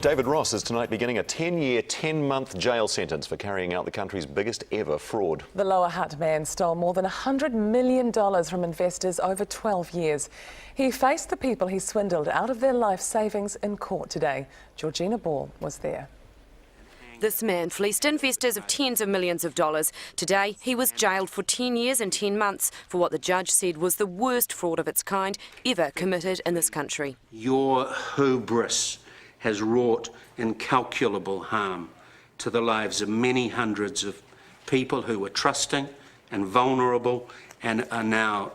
David Ross is tonight beginning a 10-year, 10-month jail sentence for carrying out the country's biggest ever fraud. The Lower Hutt man stole more than $100 million from investors over 12 years. He faced the people he swindled out of their life savings in court today. Georgina Ball was there. This man fleeced investors of tens of millions of dollars. Today, he was jailed for 10 years and 10 months for what the judge said was the worst fraud of its kind ever committed in this country. Your hubris has wrought incalculable harm to the lives of many hundreds of people who were trusting and vulnerable and are now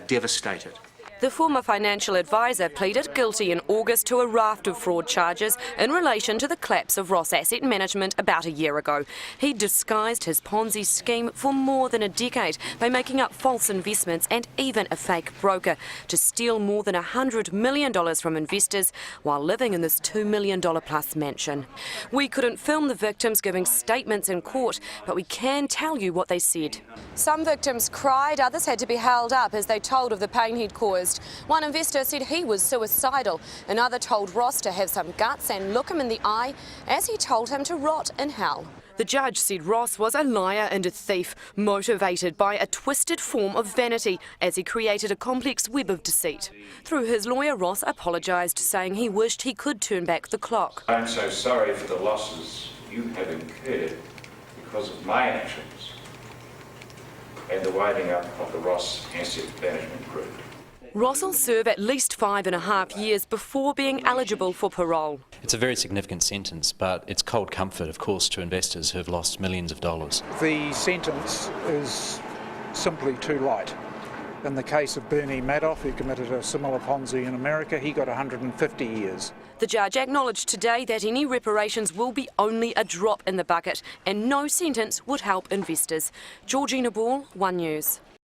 devastated. The former financial advisor pleaded guilty in August to a raft of fraud charges in relation to the collapse of Ross Asset Management about a year ago. He disguised his Ponzi scheme for more than a decade by making up false investments and even a fake broker to steal more than $100 million from investors while living in this $2 million plus mansion. We couldn't film the victims giving statements in court, but we can tell you what they said. Some victims cried, others had to be held up as they told of the pain he'd caused. One investor said he was suicidal. Another told Ross to have some guts and look him in the eye as he told him to rot in hell. The judge said Ross was a liar and a thief, motivated by a twisted form of vanity as he created a complex web of deceit. Through his lawyer, Ross apologised, saying he wished he could turn back the clock. I'm so sorry for the losses you have incurred because of my actions and the winding up of the Ross Asset Management Group. Ross will serve at least 5.5 years before being eligible for parole. It's a very significant sentence, but it's cold comfort, of course, to investors who have lost millions of dollars. The sentence is simply too light. In the case of Bernie Madoff, who committed a similar Ponzi in America, he got 150 years. The judge acknowledged today that any reparations will be only a drop in the bucket and no sentence would help investors. Georgina Ball, One News.